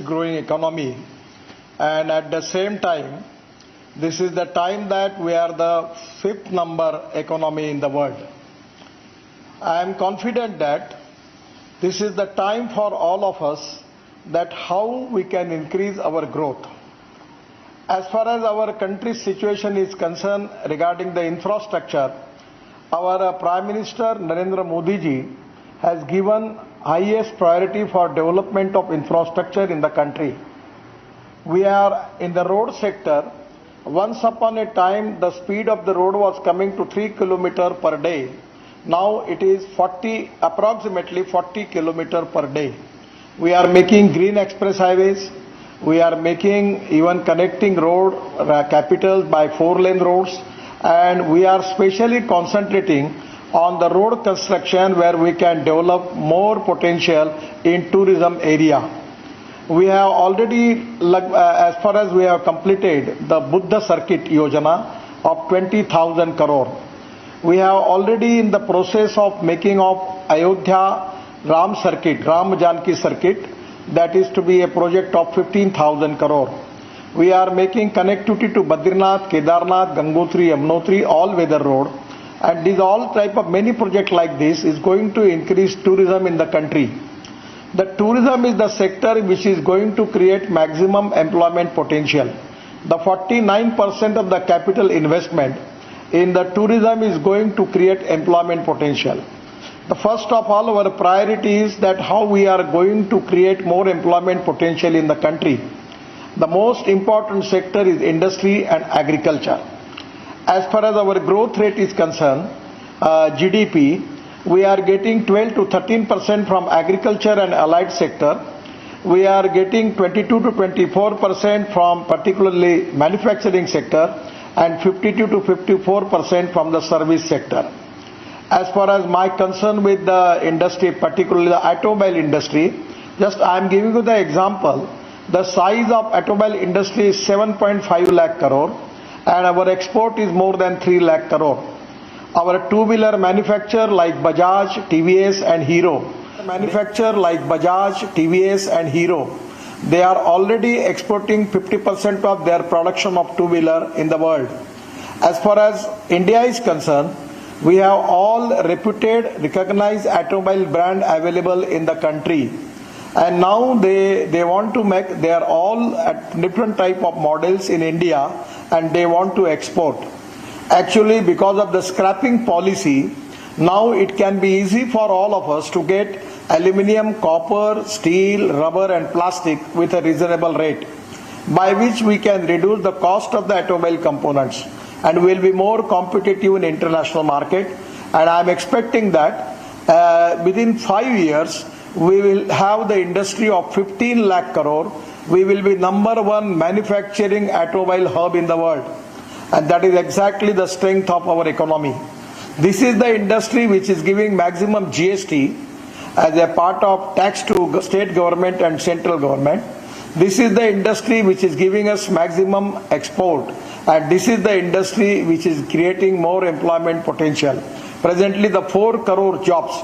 growing economy, and at the same time, this is the time that we are the 5th number economy in the world. I am confident that this is the time for all of us that how we can increase our growth. As far as our country's situation is concerned regarding the infrastructure, our Prime Minister Narendra Modi ji has given highest priority for development of infrastructure in the country. We are in the road sector. Once upon a time, the speed of the road was coming to 3 km per day. Now it is approximately 40 km per day. We are making green express highways. We are making even connecting road capitals by 4-lane roads, and we are specially concentrating on the road construction where we can develop more potential in tourism area. We have already, as far as we have completed the Buddha Circuit Yojana of 20,000 crore. We have already in the process of making of Ayodhya Ram Circuit, Ram Janki Circuit, that is to be a project of 15,000 crore. We are making connectivity to Badrinath, Kedarnath, Gangotri, Yamunotri, all-weather road, and these all type of many projects like this is going to increase tourism in the country. The tourism is the sector which is going to create maximum employment potential. The 49% of the capital investment in the tourism is going to create employment potential. The first of all, our priority is that how we are going to create more employment potential in the country. The most important sector is industry and agriculture. As far as our growth rate is concerned, GDP, we are getting 12 to 13% from agriculture and allied sector. We are getting 22 to 24% from particularly manufacturing sector, and 52 to 54% from the service sector. As far as my concern with the industry, particularly the automobile industry, just I am giving you the example. The size of automobile industry is 7.5 lakh crore and our export is more than 3 lakh crore. Our two-wheeler manufacturer like Bajaj, TVS and Hero, they are already exporting 50% of their production of two-wheeler in the world. As far as India is concerned, we have all reputed, recognized automobile brand available in the country. And now they want to make, they are all at different type of models in India and they want to export. Actually, because of the scrapping policy, now it can be easy for all of us to get aluminium, copper, steel, rubber and plastic with a reasonable rate, by which we can reduce the cost of the automobile components and will be more competitive in international market. And I am expecting that within 5 years, we will have the industry of 15 lakh crore. We will be #1 manufacturing automobile hub in the world. And that is exactly the strength of our economy. This is the industry which is giving maximum GST as a part of tax to state government and central government. This is the industry which is giving us maximum export. And this is the industry which is creating more employment potential. Presently, the 4 crore jobs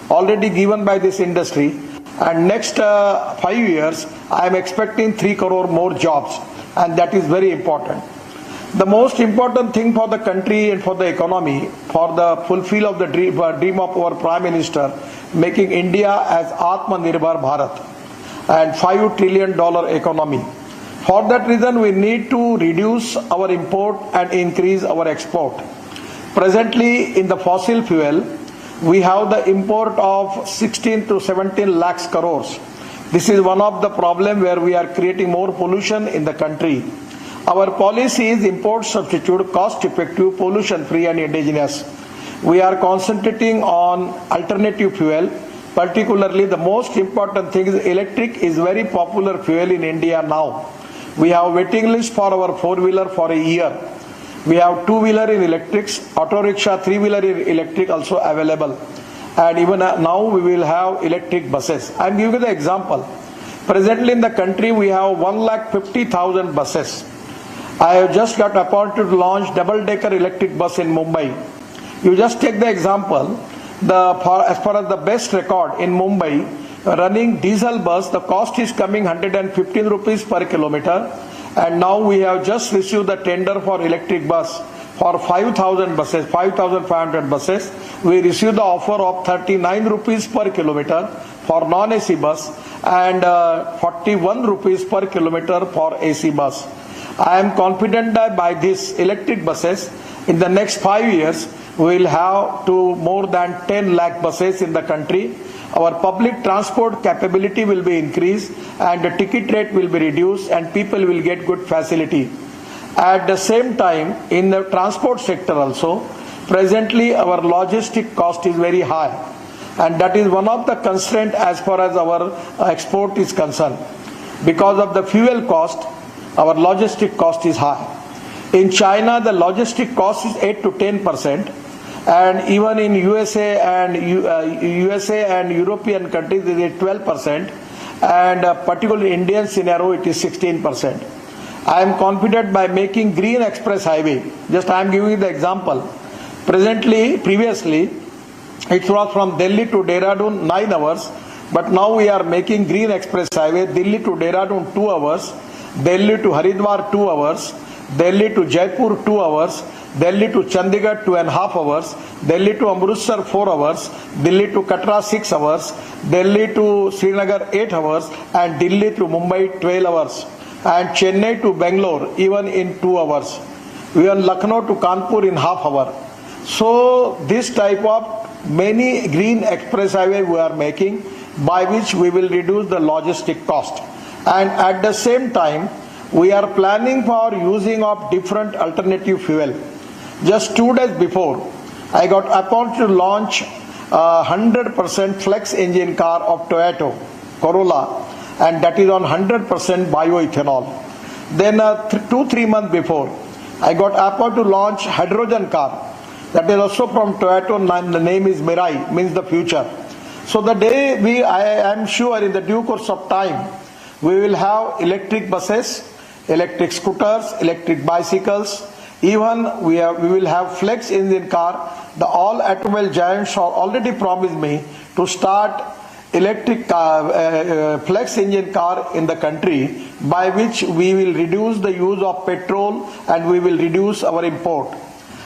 already given by this industry, and next 5 years, I am expecting 3 crore more jobs, and that is very important. The most important thing for the country and for the economy, for the fulfill of the dream of our Prime Minister, making India as Atmanirbhar Bharat and $5 trillion economy. For that reason, we need to reduce our import and increase our export. Presently, in the fossil fuel, we have the import of 16 to 17 lakhs crores. This is one of the problem where we are creating more pollution in the country. Our policy is import substitute, cost effective, pollution free and indigenous. We are concentrating on alternative fuel. Particularly, the most important thing is electric is very popular fuel in India now. We have waiting list for our 4-wheeler for a year. We have 2-wheeler in electrics, auto rickshaw, 3-wheeler in electric also available. And even now we will have electric buses. I am giving you the example. Presently in the country we have 1,50,000 buses. I have just got appointed to launch double-decker electric bus in Mumbai. You just take the example. As far as the best record in Mumbai, running diesel bus, the cost is coming 115 rupees per kilometer, and now we have just received the tender for electric bus for 5,000 buses, 5,500 buses. We received the offer of 39 rupees per kilometer for non-AC bus and 41 rupees per kilometer for AC bus. I am confident that by these electric buses, in the next 5 years, we will have to more than 10 lakh buses in the country. Our public transport capability will be increased and the ticket rate will be reduced and people will get good facility. At the same time, in the transport sector also, presently our logistic cost is very high, and that is one of the constraints as far as our export is concerned. Because of the fuel cost, our logistic cost is high. In China, the logistic cost is 8 to 10%, and even in USA and European countries it is 12%, and particularly Indian scenario it is 16%. I am confident by making Green Express Highway. Just I am giving you the example. Previously, it was from Delhi to Dehradun 9 hours, but now we are making Green Express Highway, Delhi to Dehradun 2 hours, Delhi to Haridwar 2 hours, Delhi to Jaipur 2 hours, Delhi to Chandigarh 2.5 hours, Delhi to Amritsar 4 hours, Delhi to Katra 6 hours, Delhi to Srinagar 8 hours, and Delhi to Mumbai 12 hours, and Chennai to Bangalore even in 2 hours. Even Lucknow to Kanpur in half hour. So this type of many green express highway we are making, by which we will reduce the logistic cost. And at the same time, we are planning for using of different alternative fuel. Just 2 days before, I got appointed to launch 100% flex engine car of Toyota Corolla, and that is on 100% bioethanol. Then 2-3 months before, I got appointed to launch hydrogen car. That is also from Toyota, the name is Mirai, means the future. So the day I am sure in the due course of time, we will have electric buses, electric scooters, electric bicycles, even we will have flex engine car. The all automobile giants have already promised me to start electric flex engine car in the country, by which we will reduce the use of petrol and we will reduce our import.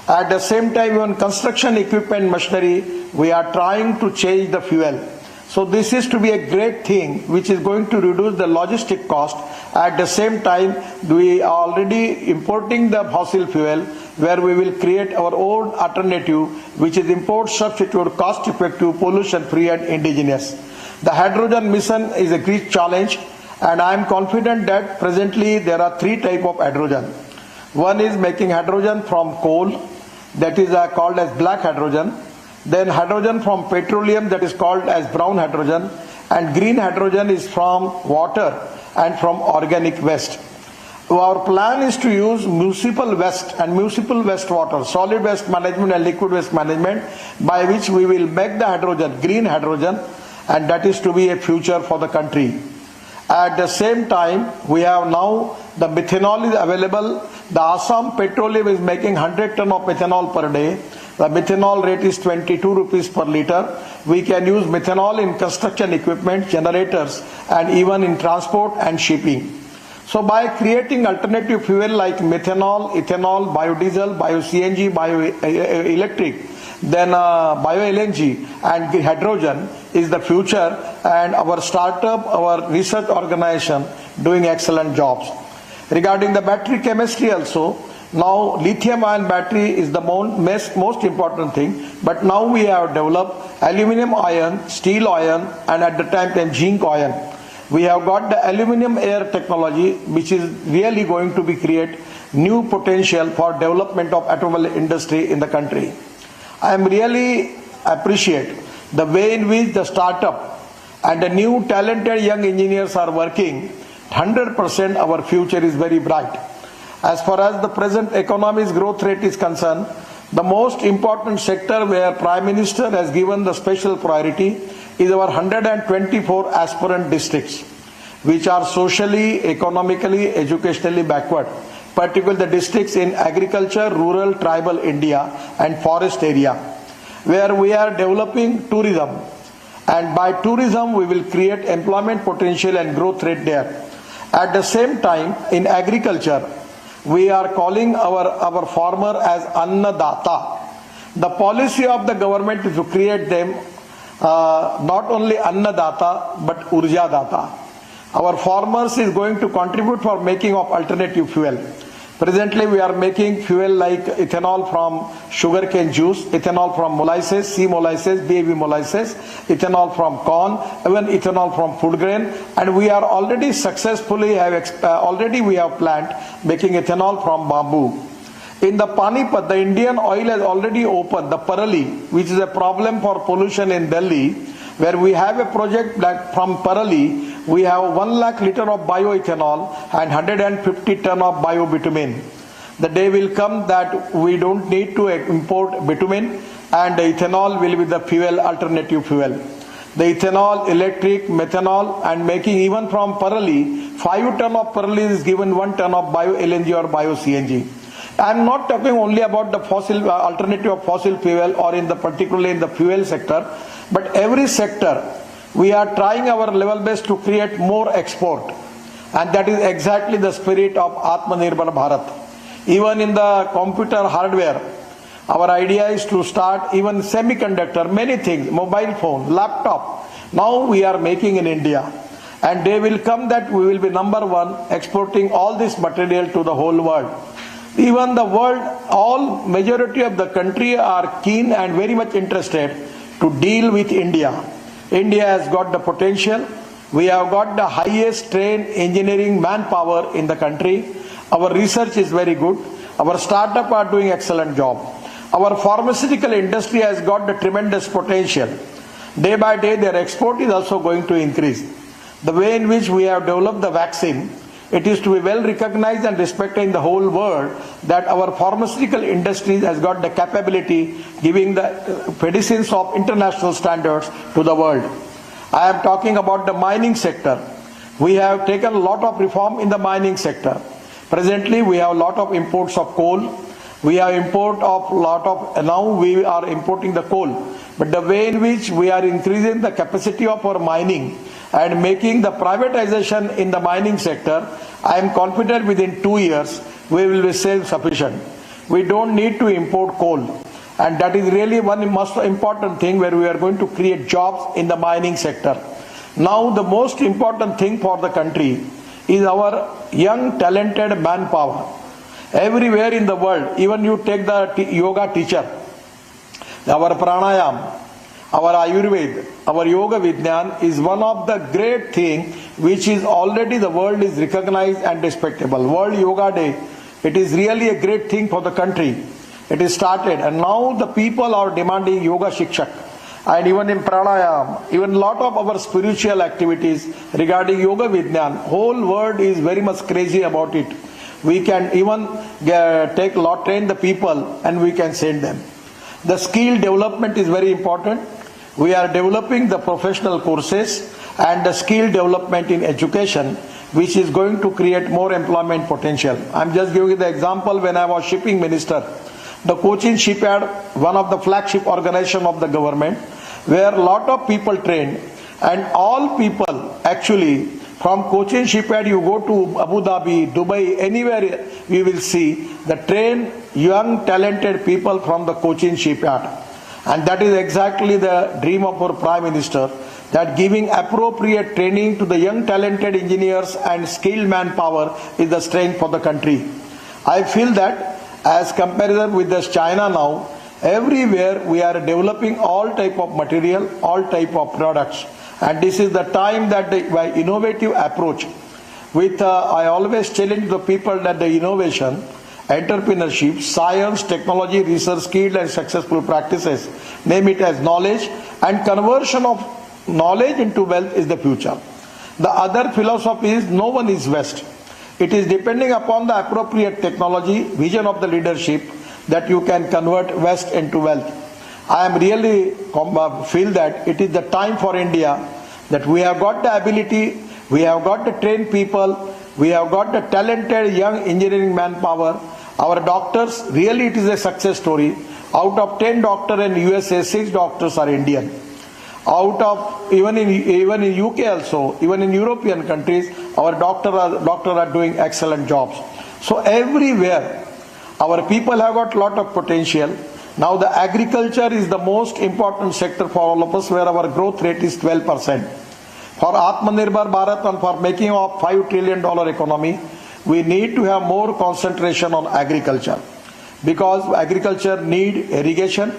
At the same time, even construction equipment machinery, we are trying to change the fuel. So this is to be a great thing which is going to reduce the logistic cost. At the same time, we are already importing the fossil fuel, where we will create our own alternative, which is import substitute, cost effective, pollution free and indigenous. The hydrogen mission is a great challenge, and I am confident that presently there are 3 types of hydrogen. One is making hydrogen from coal, that is called as black hydrogen. Then hydrogen from petroleum, that is called as brown hydrogen, and green hydrogen is from water and from organic waste. Our plan is to use municipal waste and municipal wastewater, solid waste management and liquid waste management, by which we will make the hydrogen, green hydrogen, and that is to be a future for the country. At the same time, we have now the methanol is available. The Assam Petroleum is making 100 ton of methanol per day. The methanol rate is 22 rupees per liter. We can use methanol in construction equipment, generators, and even in transport and shipping. So by creating alternative fuel like methanol, ethanol, biodiesel, bio-CNG, bioelectric, then bio-LNG and hydrogen is the future, and our startup, our research organization doing excellent jobs. Regarding the battery chemistry also, now lithium ion battery is the most important thing, but now we have developed aluminum ion, steel ion, and at the time zinc ion. We have got the aluminum air technology, which is really going to be create new potential for development of automobile industry in the country. I am really appreciate the way in which the startup and the new talented young engineers are working. 100% our future is very bright. As far as the present economy's growth rate is concerned, the most important sector where Prime Minister has given the special priority is our 124 aspirant districts, which are socially, economically, educationally backward, particularly the districts in agriculture, rural, tribal India and forest area, where we are developing tourism. and by tourism we will create employment potential and growth rate there. At the same time, in agriculture, we are calling our farmer as Annadata. The policy of the government is to create them not only Annadata but Urjadata. Our farmers is going to contribute for making of alternative fuel. Presently we are making fuel like ethanol from sugarcane juice, ethanol from molasses, sea molasses, baby molasses, ethanol from corn, even ethanol from food grain, and we are already successfully we have plant making ethanol from bamboo. In the Panipat, the Indian oil has already opened the Parali, which is a problem for pollution in Delhi, where we have a project that from Parali we have 1 lakh liter of bioethanol and 150 ton of biobitumen. The day will come that we don't need to import bitumen, and the ethanol will be the fuel, alternative fuel. The ethanol, electric, methanol, and making even from Parali, 5 ton of Parali is given 1 ton of bio LNG or bio CNG. I am not talking only about the fossil alternative of fossil fuel or particularly in the fuel sector, but every sector we are trying our level best to create more export, and that is exactly the spirit of Atmanirbhar Bharat. Even in the computer hardware, our idea is to start even semiconductor, many things, mobile phone, laptop. Now we are making in India, and day will come that we will be number one exporting all this material to the whole world. Even the world, all majority of the country are keen and very much interested to deal with India. India has got the potential. We have got the highest trained engineering manpower in the country. Our research is very good. Our startup are doing excellent job. Our pharmaceutical industry has got the tremendous potential. Day by day their export is also going to increase. The way in which we have developed the vaccine, it is to be well recognized and respected in the whole world that our pharmaceutical industry has got the capability giving the medicines of international standards to the world. I am talking about the mining sector. We have taken a lot of reform in the mining sector. Presently we have a lot of imports of coal. We have now we are importing the coal. But the way in which we are increasing the capacity of our mining and making the privatization in the mining sector, I am confident within 2 years we will be self-sufficient. We don't need to import coal, and that is really one most important thing where we are going to create jobs in the mining sector. Now the most important thing for the country is our young talented manpower. Everywhere in the world, even you take the yoga teacher, our pranayam, our Ayurveda, our Yoga Vidyan is one of the great things which is already the world is recognized and respectable. World Yoga Day, it is really a great thing for the country. It is started, and now the people are demanding Yoga Shikshak. And even in Pranayam, even lot of our spiritual activities regarding Yoga Vidyan, whole world is very much crazy about it. We can even train the people and we can send them. The skill development is very important. We are developing the professional courses and the skill development in education, which is going to create more employment potential. I am just giving you the example when I was shipping minister. The Cochin shipyard, one of the flagship organization of the government, where a lot of people trained, and all people actually from Cochin shipyard you go to Abu Dhabi, Dubai, anywhere you will see the trained young talented people from the Cochin shipyard. And that is exactly the dream of our Prime Minister, that giving appropriate training to the young talented engineers and skilled manpower is the strength for the country. I feel that as comparison with this China now, everywhere we are developing all type of material, all type of products. And this is the time that by innovative approach, with I always challenge the people that the innovation, entrepreneurship, science, technology, research, skilled and successful practices, name it as knowledge, and conversion of knowledge into wealth is the future. The other philosophy is no one is West. It is depending upon the appropriate technology, vision of the leadership that you can convert West into wealth. I am really feel that it is the time for India that we have got the ability, we have got the trained people, we have got the talented young engineering manpower. Our doctors, really it is a success story. Out of 10 doctors in USA, 6 doctors are Indian. Out of even in UK also, even in European countries, our doctor are doing excellent jobs. So everywhere, our people have got lot of potential. Now the agriculture is the most important sector for all of us, where our growth rate is 12%. For Atmanirbhar Bharat and for making of $5 trillion economy, we need to have more concentration on agriculture, because agriculture need irrigation.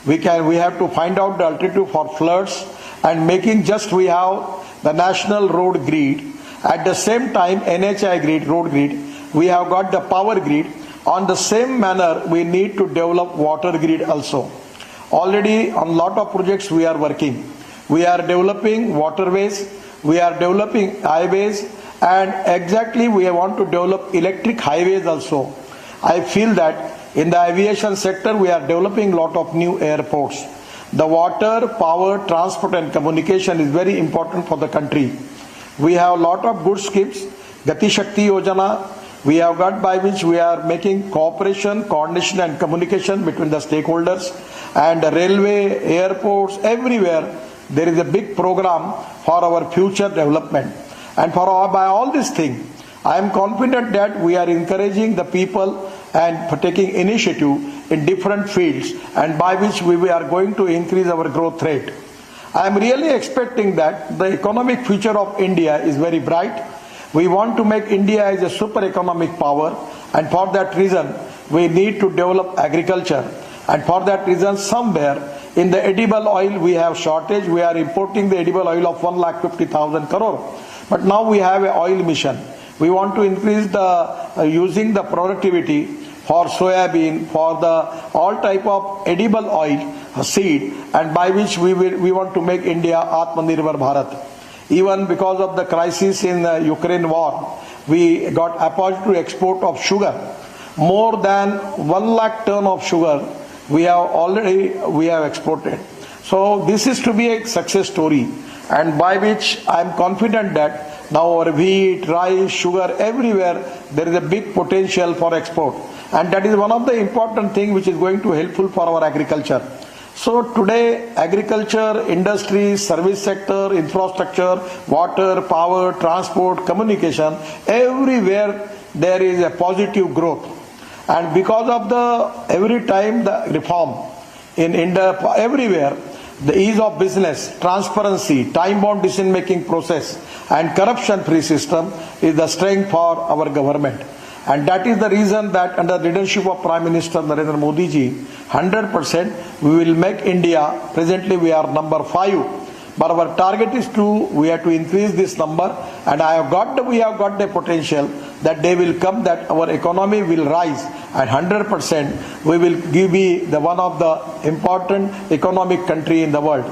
We have to find out the alternative for floods, and making just we have the national road grid. At the same time, NHI grid, road grid, we have got the power grid. On the same manner, we need to develop water grid also. Already on lot of projects we are working. We are developing waterways, we are developing highways, and exactly we want to develop electric highways also. I feel that in the aviation sector we are developing lot of new airports. The water, power, transport and communication is very important for the country. We have a lot of good schemes. Gati Shakti Yojana we have got, by which we are making cooperation, coordination and communication between the stakeholders, and the railway, airports, everywhere there is a big program for our future development. And by all these things, I am confident that we are encouraging the people and for taking initiative in different fields, and by which we are going to increase our growth rate. I am really expecting that the economic future of India is very bright. We want to make India as a super economic power, and for that reason we need to develop agriculture, and for that reason somewhere in the edible oil we have shortage. We are importing the edible oil of 1,50,000 crore, but now we have an oil mission. We want to increase the using the productivity for soybean, for the all type of edible oil seed, and by which we want to make India Atmanirbhar Bharat. Even because of the crisis in the Ukraine war, we got opportunity to export of sugar. More than 1 lakh ton of sugar we have exported. So this is to be a success story, and by which I am confident that now our wheat, rice, sugar, everywhere there is a big potential for export, and that is one of the important thing which is going to helpful for our agriculture. So today agriculture, industry, service sector, infrastructure, water, power, transport, communication, everywhere there is a positive growth. And because of the every time the reform in India, everywhere the ease of business, transparency, time-bound decision-making process and corruption-free system is the strength for our government. And that is the reason that under the leadership of Prime Minister Narendra Modi ji, 100% we will make India. Presently we are number 5, but our target is we have to increase this number, and we have got the potential that they will come, that our economy will rise, and 100% we will be the one of the important economic country in the world.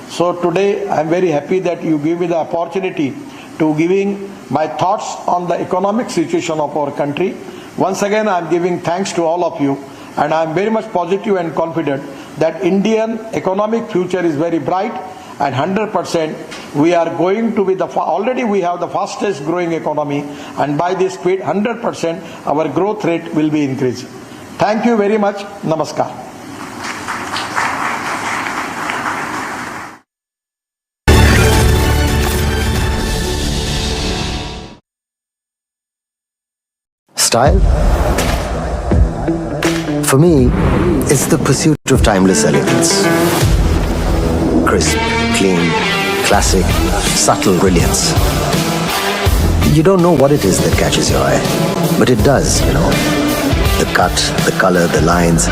So today I am very happy that you give me the opportunity to giving my thoughts on the economic situation of our country. Once again I am giving thanks to all of you, and I am very much positive and confident that Indian economic future is very bright, and 100% we are going to be already we have the fastest growing economy, and by this speed 100% our growth rate will be increased. Thank you very much. Namaskar. Style? For me, it's the pursuit of timeless elegance. Crisp, clean, classic, subtle brilliance. You don't know what it is that catches your eye, but it does, you know. The cut, the color, the lines.